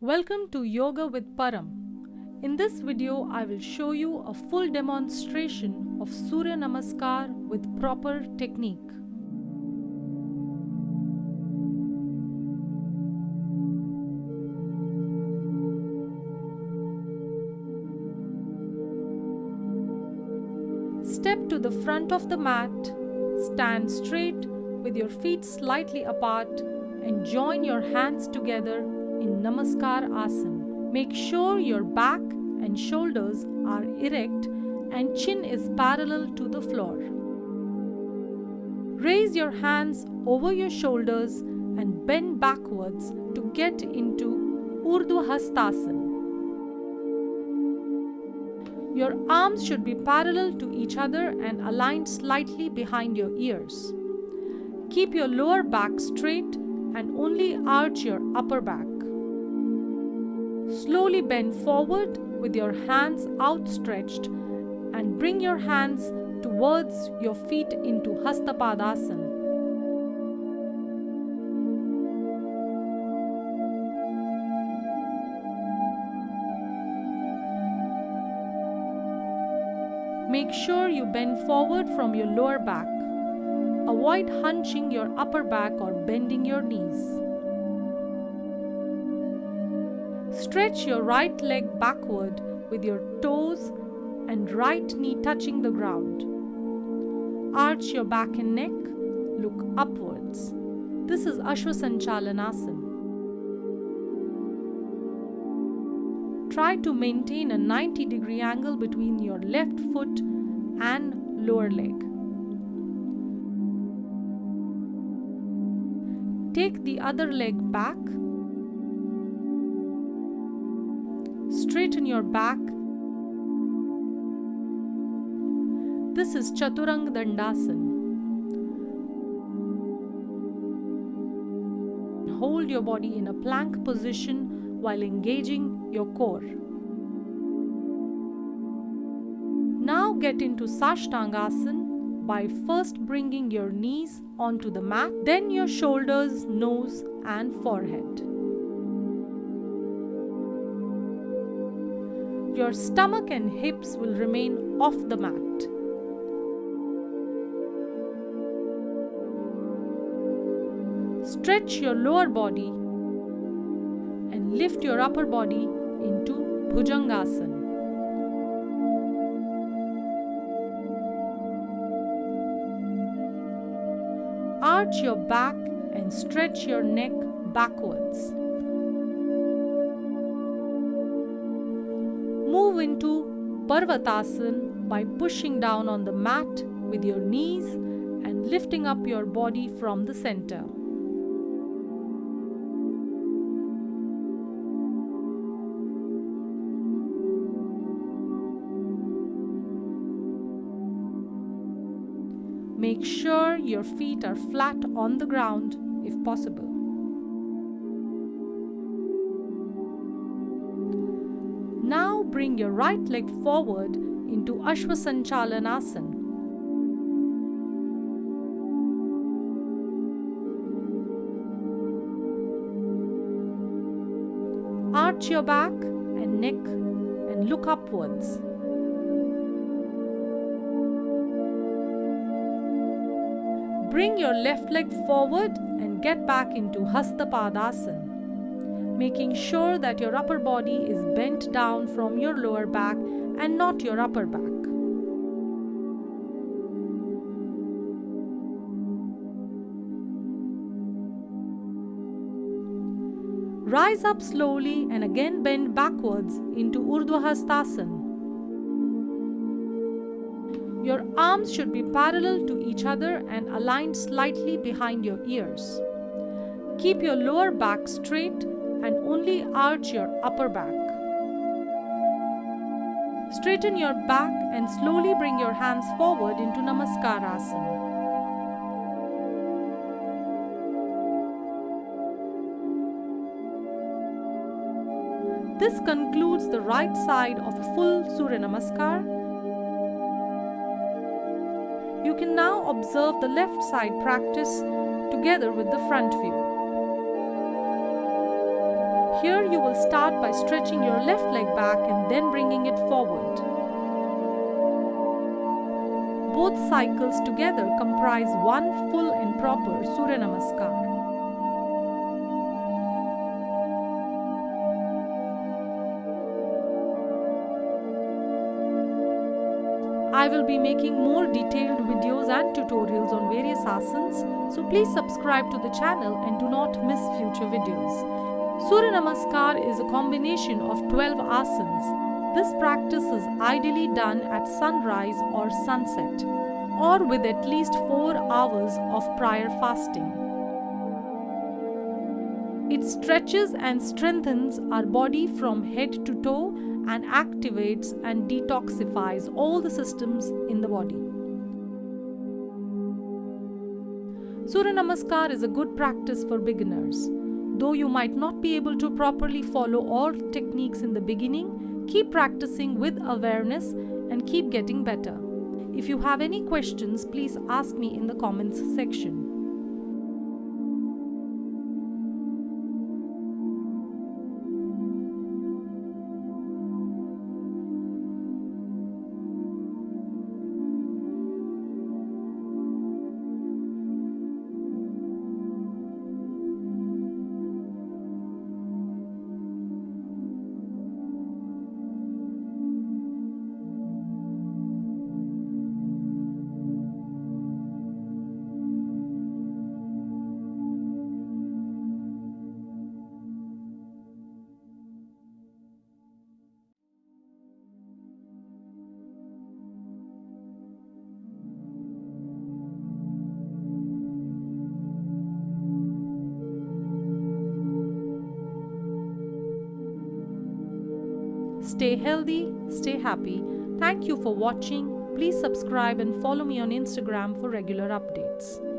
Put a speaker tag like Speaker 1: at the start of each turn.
Speaker 1: Welcome to Yoga with Param. In this video, I will show you a full demonstration of Surya Namaskar with proper technique. Step to the front of the mat, stand straight with your feet slightly apart and join your hands together in Namaskar Asana. Make sure your back and shoulders are erect and chin is parallel to the floor. Raise your hands over your shoulders and bend backwards to get into Urdhva Hastasana. Your arms should be parallel to each other and aligned slightly behind your ears. Keep your lower back straight and only arch your upper back. Slowly bend forward with your hands outstretched and bring your hands towards your feet into Hastapadasana. Make sure you bend forward from your lower back. Avoid hunching your upper back or bending your knees. Stretch your right leg backward with your toes and right knee touching the ground. Arch your back and neck, look upwards. This is Ashwasanchalanasana. Try to maintain a 90-degree angle between your left foot and lower leg. Take the other leg back. Straighten your back. This is Chaturanga Dandasana. Hold your body in a plank position while engaging your core. Now get into Sashtangasana by first bringing your knees onto the mat, then your shoulders, nose and forehead. Your stomach and hips will remain off the mat. Stretch your lower body and lift your upper body into Bhujangasana. Arch your back and stretch your neck backwards. Move into Parvatasana by pushing down on the mat with your knees and lifting up your body from the center. Make sure your feet are flat on the ground if possible. Now bring your right leg forward into Ashwasanchalanasana. Arch your back and neck and look upwards. Bring your left leg forward and get back into Hastapadasana, making sure that your upper body is bent down from your lower back and not your upper back. Rise up slowly and again bend backwards into Urdhva Hastasana. Your arms should be parallel to each other and aligned slightly behind your ears. Keep your lower back straight and only arch your upper back. Straighten your back and slowly bring your hands forward into Namaskar Asana. This concludes the right side of a full Surya Namaskar. You can now observe the left side practice together with the front view. Here you will start by stretching your left leg back and then bringing it forward. Both cycles together comprise one full and proper Surya Namaskar. I will be making more detailed videos and tutorials on various asanas, so please subscribe to the channel and do not miss future videos. Surya Namaskar is a combination of 12 asanas. This practice is ideally done at sunrise or sunset, or with at least 4 hours of prior fasting. It stretches and strengthens our body from head to toe and activates and detoxifies all the systems in the body. Surya Namaskar is a good practice for beginners. Though you might not be able to properly follow all techniques in the beginning, keep practicing with awareness and keep getting better. If you have any questions, please ask me in the comments section. Stay healthy, stay happy. Thank you for watching. Please subscribe and follow me on Instagram for regular updates.